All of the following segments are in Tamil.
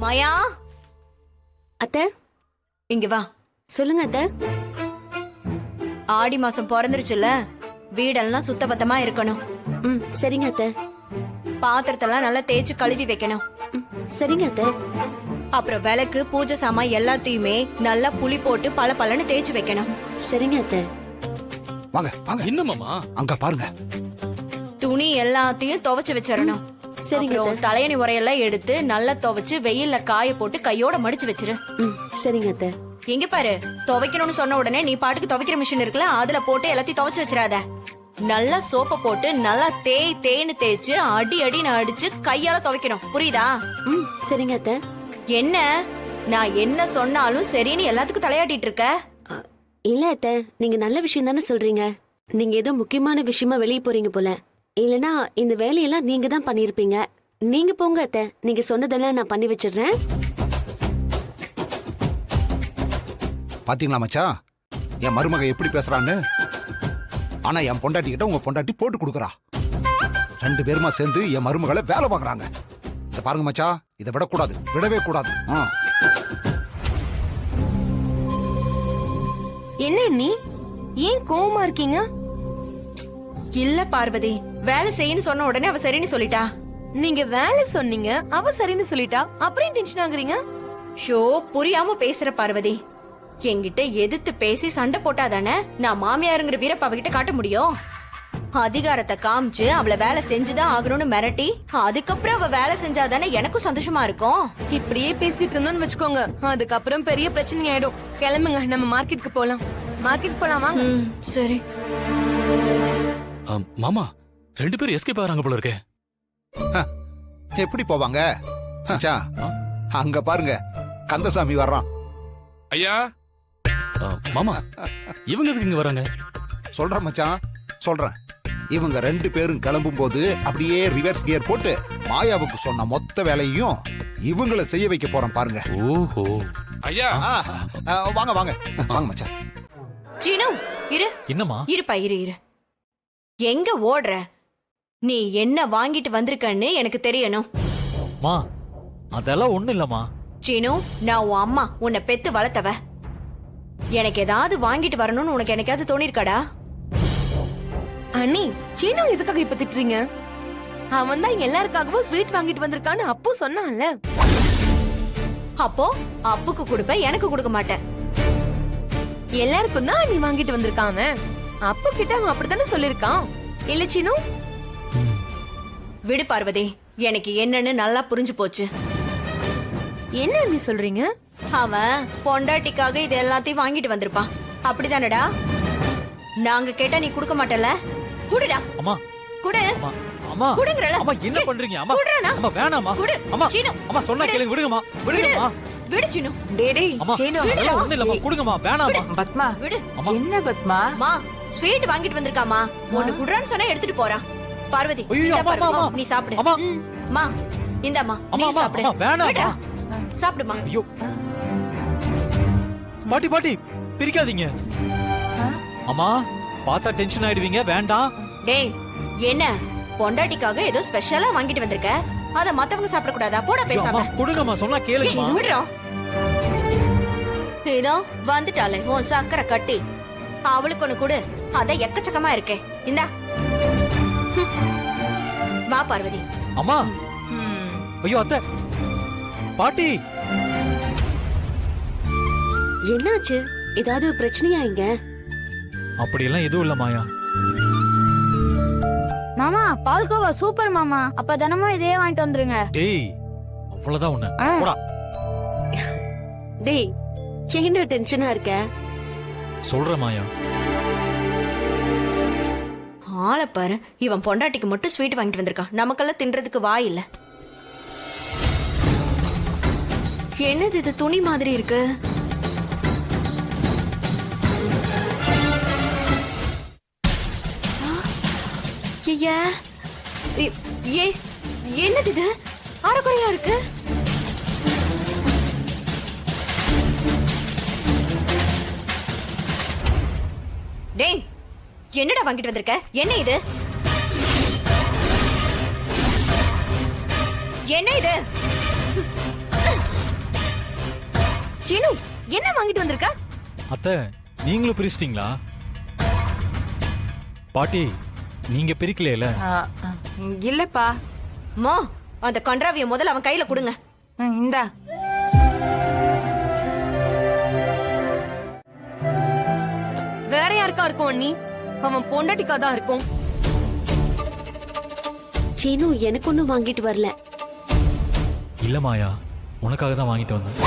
மாயா, அத்தை, இங்க வா. சொல்லுங்க அத்தை. ஆடி மாசம் பிறந்துருச்சுல, வீடெல்லாம் சுத்தபத்தமா இருக்கணும். சரிங்க அத்தை. பாத்திரத்தெல்லாம் நல்லா தேய்ச்சு கழுவி வைக்கணும். சரிங்க அத்தை. அப்புறம் விளக்கு, பூஜை சாமான் எல்லாத்தையுமே நல்லா புளி போட்டு பளபளன்னு தேய்ச்சு வைக்கணும். சரிங்க அத்தை. வாங்க வாங்க. என்னமாமா அங்க பாருங்க. துணி எல்லாத்தையும் துவைச்சு வச்சிடணும். சரிங்க அத்தை. அப்புறம் தலையணி உரையெல்லாம் எடுத்து நல்லா துவைச்சு வெயில்ல காய போட்டு கையோட மடிச்சு வச்சிரு. சரிங்க அத்தை. எங்க பாரு, துவைக்கணும்னு சொன்ன உடனே நீ பாட்டுக்கு துவைக்கிற மிஷின் இருக்குல்ல, அதுல போட்டு எல்லாத்தையும் துவைச்சு வச்சிடாத. நல்லா சோப்பை போட்டு நல்லா தேய்னு தேய்ச்சு அடி அடின்னு அடிச்சு கையால துவைக்கணும். புரியுதா? சரிங்க அத்தை. என்ன, நான் என்ன சொன்னாலும் சரின்னு எல்லாத்துக்கும் தலையாட்டிட்டு இருக்க? இல்ல அத்தை, நீங்க நல்ல விஷயம் தானே சொல்றீங்க. நீங்க ஏதோ முக்கியமான விஷயமா வெளியே போறீங்க போல. இல்லனா இந்த வேலையெல்லாம் நீங்க தான் பண்ணிருப்பீங்க. நீங்க போங்க அத்தை, நீங்க சொன்னதெல்லாம் நான் பண்ணி வச்சிடுறேன். பாத்தீங்களா மச்சான், என் மருமக எப்படி பேசுறான்னு. ஆனா என் பொண்டாட்டி கிட்ட உங்க பொண்டாட்டி போட்டு கொடுக்கறா. 2 பேருமா சேர்ந்து என் மருமகளை வேலை வாங்குறாங்க. இத பாருங்க மச்சான், இதை விடக்கூடாது, விடவே கூடாது. என்ன நீ ஏன் கோவமா இருக்கீங்க? இல்ல பார்வதி, வேலை செய்யன்னு சொன்ன உடனே அவ சரின்னு சொல்லிட்டா. நீங்க வேலை சொன்னீங்க, அவ சரின்னு சொல்லிட்டா, அப்புறம் டென்ஷன் ஆகுறீங்க? ஷோ, புரியாம பேசுற பார்வதி. என்கிட்ட எதிர்த்து பேசி சண்டை போட்டாதானே நான் மாமியாருங்கிற வீரப்ப அவகிட்ட காட்ட முடியும். அதிகாரத்தை காமிச்சு அவளை வேலை செஞ்சுதான் ஆகணும்னு மிரட்டி அதுக்கப்புறம் அவ வேலை செஞ்சாதானே எனக்கும் சந்தோஷமா இருக்கும். இப்படியே பேசிட்டு இருந்தோம்னு வச்சுக்கோங்க, அதுக்கப்புறம் பெரிய பிரச்சனை ஆயிடும். கிளம்புங்க, நம்ம மார்க்கெட்டுக்கு போலாம். மார்க்கெட் போலாமா? சரி மாமா, 2 பேரும் எஸ்கேப் ஆறாங்க போல இருக்கே. எப்படி போவாங்க மச்சான்? அங்க பாருங்க, கந்தசாமி வர்றான். ஐயா மாமா, இவங்க எதுக்கு இங்க வராங்க? சொல்றேன் மச்சான், சொல்றேன். இவங்க 2 பேரும் கிளம்பும் போது அப்படியே ரிவர்ஸ் கியர் போட்டு மாயாவுக்கு சொன்ன மொத்த வேலையும் இவங்கள செய்ய வைக்க போறோம் பாருங்க. ஓஹோ. ஐயா வாங்க வாங்க வாங்க மச்சான். சீனு, இரு. என்னம்மா? இருப்பா, இரு. எங்க ஓடுற? நீ என்ன வாங்கிட்டு வந்திருக்கன்னு எனக்கு தெரியணும். மா, அதெல்லாம் ஒண்ணு இல்லம்மா. சீனு, நான் உன் அம்மா, உன்னை பெத்து வளர்த்தவ. எனக்கு ஏதாவது வாங்கிட்டு வரணும்னு உனக்கு எனக்காவது தோணிருக்காடா? அண்ணி, சீனு எதுக்காக இப்ப திட்டுறீங்க? அவன் தான் எல்லாருக்காகவும் ஸ்வீட் வாங்கிட்டு வந்திருக்கான்னு அப்போ சொன்னான்ல. அப்போ அப்புக்கு கொடுப்ப, எனக்கு கொடுக்க மாட்டேன். எல்லாருக்கும் தான் நீ வாங்கிட்டு வந்திருக்கான். அப்போ கிட்ட அவன் அப்படித்தானே சொல்லிருக்கான் இல்ல சீனு? விடு பார்வதி, எனக்கு என்னன்னு நல்லா புரிஞ்சு போச்சு. என்ன நீ சொல்றீங்க? அவன் பொண்டாட்டிக்காக இது எல்லாத்தையும் வாங்கிட்டு வந்திருப்பான், அப்படிதானடா? நாங்க கேட்டா நீ குடுக்க மாட்டல? குடுடா. அம்மா குடு. அம்மா அம்மா குடுங்கறல. அம்மா என்ன பண்றீங்க? அம்மா குடுறனா? அம்மா வேணாம்மா. குடு. அம்மா சீனு, அம்மா சொன்னா கேளுங்க, விடுங்கம்மா. விடுங்கம்மா. விடு சீனு. டேய் அம்மா சீனு, அதெல்லாம் ஒண்ணு இல்லம்மா, கொடுங்கம்மா. வேணாம்மா. பத்மா, விடு. அம்மா என்ன பத்மா? மா, ஸ்வீட் வாங்கிட்டு வந்திருக்காமா. ஒன்னு குடுறான்னு சொன்னா எடுத்துட்டு போறான். பார்வதி, ஐயோ, இந்தா அம்மா, பாரு, அம்மா. நீ சாப்பிடு. அம்மா மா, இந்தாம்மா, நீ அம்மா, சாப்பிடு. அம்மா, வேணாம்மா. விடுடா. சாப்பிடுமா. ஐயோ, பாட்டி பாட்டி பிரிக்காதீங்க. அம்மா, பார்த்தா டென்ஷன் ஆயிடுவீங்க, வேண்டாம். டேய், என்ன பொண்டாட்டிக்காக ஏதோ ஸ்பெஷலா வாங்கிட்டு வந்திருக்க, அத மத்தவங்க சாப்பிட கூடாதா? போட ஐயோ, பேசாம. அம்மா கொடுங்கம்மா, சொன்னா கேளுங்கம்மா. விடுறோம். இதோ வந்துட்டாளே உன் சக்கரை கட்டி, அவளுக்கு ஒண்ணு கொடு. அத எக்கச்சக்கமா இருக்கே, இந்தா. வா பார்வதி. அம்மா, ஐயோ அத்தை, பாட்டி. என்னாச்சு? ஏதாவது பிரச்சனையா இங்க? அப்படியெல்லாம் எதுவும் இல்ல மாயா. மாமா, பால்கோவா சூப்பர் மாமா. அப்ப தினமும் இதே வாங்கிட்டு வந்துருங்க. டேய், அவ்வளவுதான் உன்ன. போடா. டேய், ஏன்டா டென்ஷனா இருக்க? சொல்ற மாயா. ஆளை பாரு, இவன் பொண்டாட்டிக்கு மட்டும் ஸ்வீட் வாங்கிட்டு வந்திருக்கான், நமக்கெல்லாம் தின்றதுக்கு வாய் இல்ல. என்னது இது, துணி மாதிரி இருக்கு? ஐயா, என்னது இது, அரைக்குறையா இருக்கு? டேய், என்னடா வாங்கிட்டு வந்திருக்க? என்ன இது? என்ன இது? சீனு என்ன வாங்கிட்டு வந்திருக்க? அத்தை நீங்களும் பிரிச்சிட்டீங்களா? பாட்டி நீங்க பிரிக்கலையில? இல்லப்பா. மா அந்த கன்றாவிய முதல்ல அவன் கையில கொடுங்க. இந்தா. வேற யாருக்கா இருக்கும் அண்ணி? அவன் பொண்டாட்டிக்கா தான் இருக்கும். சீனு எனக்கு ஒண்ணும் வாங்கிட்டு வரல. இல்ல மாயா, உனக்காக தான் வாங்கிட்டு வந்தேன்.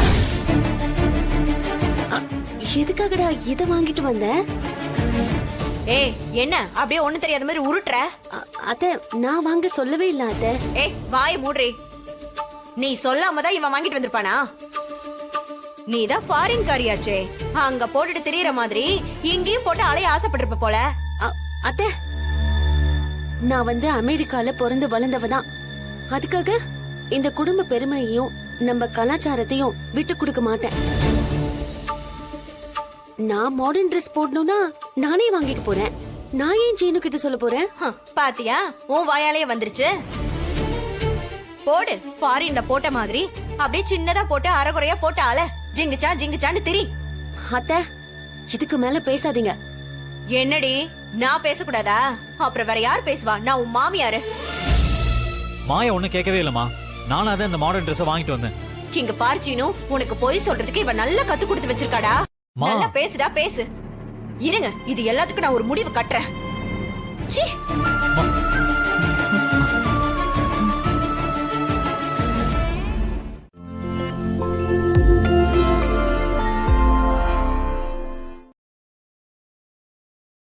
எதுக்காகடா இத வாங்கிட்டு வந்த? ஏய் என்ன அப்படியே ஒண்ணு தெரியாத மாதிரி உருட்டுற? அத்த நான் வாங்க சொல்லவே இல்ல அத்த. ஏய் வாயை மூடுறி. நீ சொல்லாம தான் இவன் வாங்கிட்டு வந்திருப்பானா? நீ தான் ஃபாரின் காரியாச்சே, அங்க போட்டுட்டு திரியற மாதிரி இங்கேயும் போட்டு அலைய ஆசைப்பட்டிருப்ப போல. அத்த நான் வந்து அமெரிக்கால பிறந்து வளர்ந்தவ தான். அதுக்காக இந்த குடும்ப பெருமையையும் நம்ம கலாச்சாரத்தையும் விட்டு கொடுக்க மாட்டேன். நான் மாடர்ன் ட்ரெஸ் போடணும்னா நானே வாங்கிட்டு போறேன். நான் ஏன் சீனு கிட்ட சொல்ல போறேன்? பாத்தியா உன் வாயாலேயே வந்துருச்சு. போடு, ஃபாரின்ல போட்ட மாதிரி அப்படியே சின்னதா போட்டு அரைகுறையா போட்டு அலை ஜிங்குச்சா ஜிங்குச்சான்னு திரி. அத்த இதுக்கு மேல பேசாதீங்க. என்னடி நான் பேசக்கூடாதா? அப்புறம் வேற யார் பேசுவா? நான் உன் மாமியாரு. மாயா ஒண்ணு கேட்கவே இல்லம்மா. நானும் அதான் இந்த மாடர்ன் ட்ரெஸ் வாங்கிட்டு வந்தேன். இங்க பார்ச்சினு உனக்கு போய் சொல்றதுக்கு இவன் நல்லா கத்து கொடுத்து வச்சிருக்காடா. நல்லா பேசுடா பேசு. இருங்க, இது எல்லாத்துக்கும் நான் ஒரு முடிவு கட்டுறேன். சீ.